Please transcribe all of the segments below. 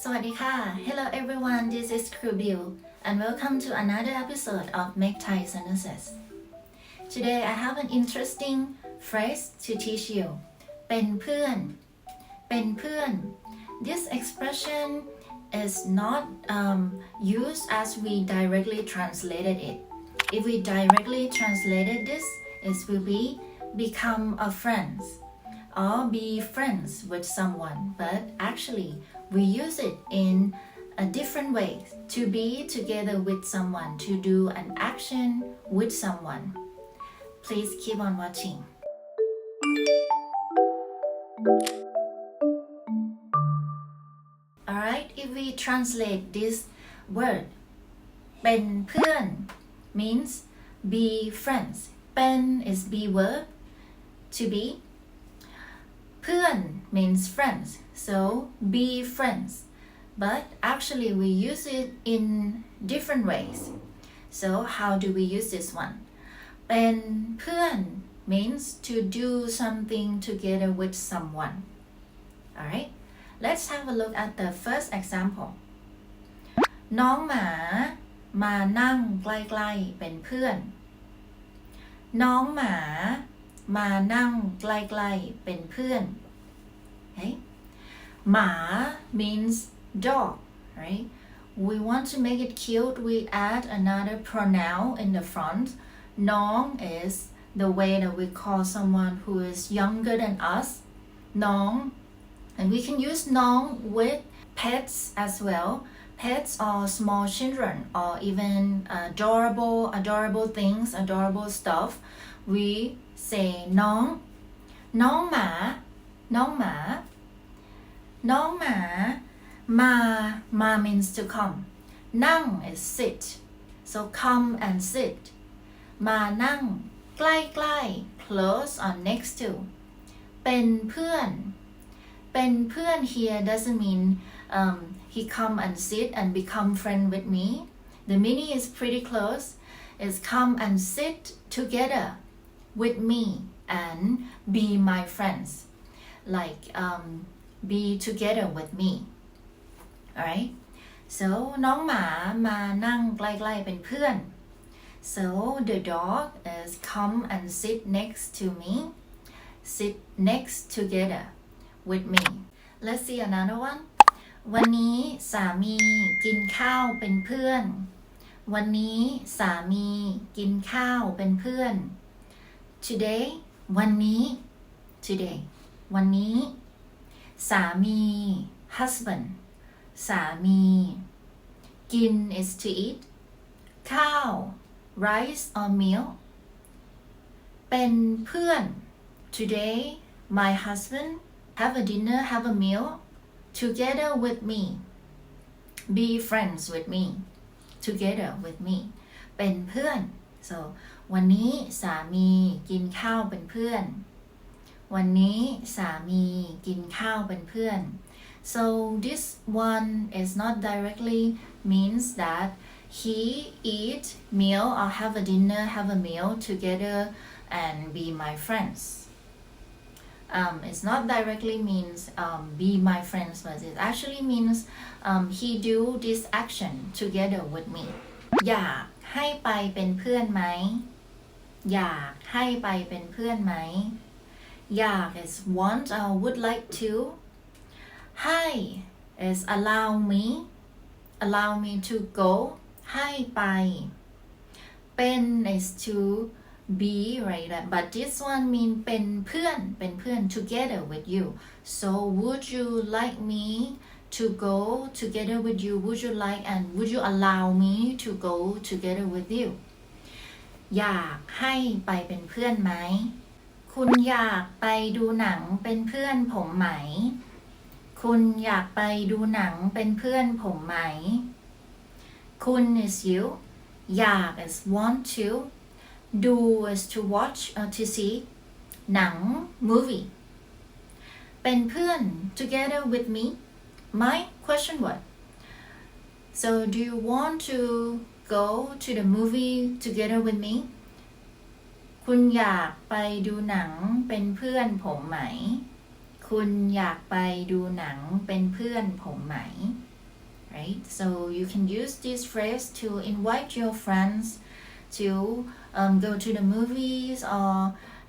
สวัสดีค่ะ Hello everyone, this is teacherbyu and welcome to another episode of Make Thai Sentences. Today I have an interesting phrase to teach you. เป็นเพื่อน เป็นเพื่อน This expression is not used as we directly translated it. If we directly translated this, it will be become a friends or be friends with someone, but actually we use it in a different way to be together with someone, to do an action with someone. Please keep on watching. Alright, if we translate this word เป็นเพื่อน means be friends. เป็น is be verb to be. เพื่อน means friends, so be friends. But actually we use it in different ways. So how do we use this one? เป็นเพื่อน means to do something together with someone. Alright, let's have a look at the first example. น้องหมามานั่งใกล้ๆเป็นเพื่อน น้องหมามานั่งใกล้ๆเป็นเพื่อน Okay? หมา means dog, right? We want to make it cute, we add another pronoun in the front. น้อง is the way that we call someone who is younger than us. น้อง and we can use น้อง with pets as well. Pets or small children or even adorable things, adorable stuff. We say น้อง น้องหมา น้องหมา น้องหมามา means to come. นั่ง is sit. So come and sit. มานั่งใกล้ๆ close or next to. เป็นเพื่อน เป็นเพื่อน here doesn't mean he come and sit and become friend with me. The meaning is pretty close. It's come and sit together with me and be my friends. Like be together with me. Alright? So น้องหมามานั่งใกล้ๆเป็นเพื่อน So the dog is come and sit next to me. Sit next together with me. Let's see another one. วันนี้สามีกินข้าวเป็นเพื่อน วันนี้สามีกินข้าวเป็นเพื่อน Today วันนี้ Today วันนี้สามี husband สามีกิน is to eat ข้าว rice or meal เป็นเพื่อน Today my husband have a dinner, have a meal together with me. Be friends with me. Together with me. เป็นเพื่อน so วันนี้สามีกินข้าวเป็นเพื่อนวันนี้สามีกินข้าวเป็นเพื่อน so this one is not directly means that he eat meal or have a dinner, have a meal together and be my friends. It's not directly means be my friends, but it actually means he do this action together with me. อยากให้ไปเป็นเพื่อนไหม อยากให้ไปเป็นเพื่อนไหม อยาก is want or would like to. ให้ is allow me to go. ให้ไป เป็น is to be, right? But this one mean เป็นเพื่อน together with you. So would you like me to go together with you? Would you like and would you allow me to go together with you? อยากให้ไปเป็นเพื่อนไหม คุณอยากไปดูหนังเป็นเพื่อนผมไหม คุณอยากไปดูหนังเป็นเพื่อนผมไหม คุณ is you. อยาก is want to. Do is to watch or to see. หนัง movie. เป็นเพื่อน together with me. My question what? So do you want to go to the movie together with me? คุณอยากไปดูหนังเป็นเพื่อนผมไหม คุณอยากไปดูหนังเป็นเพื่อนผมไหม right? So you can use this phrase to invite your friends to go to the movies or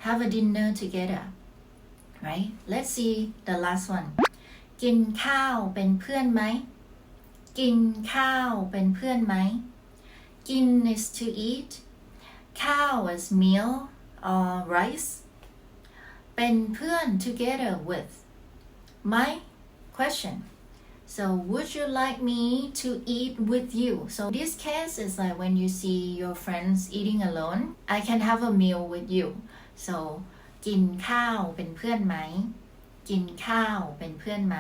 have a dinner together, right? Let's see the last one. กินข้าวเป็นเพื่อนไหมกินข้าวเป็นเพื่อนไหมกิน is to eat, ข้าว is meal or rice, เป็นเพื่อน together with, ไหม question. So would you like me to eat with you? So this case is like when you see your friends eating alone, I can have a meal with you. So กินข้าวเป็นเพื่อนไหมกินข้าวเป็นเพื่อนไหม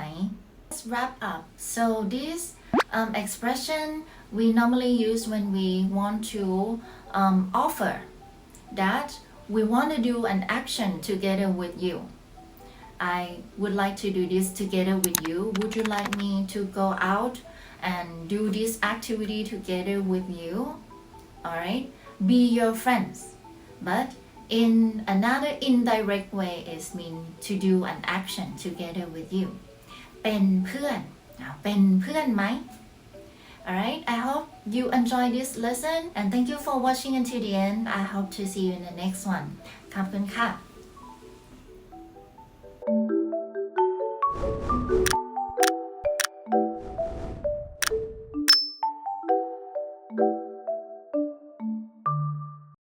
Let's wrap up. So this expression we normally use when we want to offer that we want to do an action together with you. I would like to do this together with you. Would you like me to go out and do this activity together with you? Alright, be your friends. But in another indirect way is mean to do an action together with you. เป็นเพื่อนเป็นเพื่อนไหม Alright, I hope you enjoy this lesson and thank you for watching until the end. I hope to see you in the next one. ขอบคุณค่ะ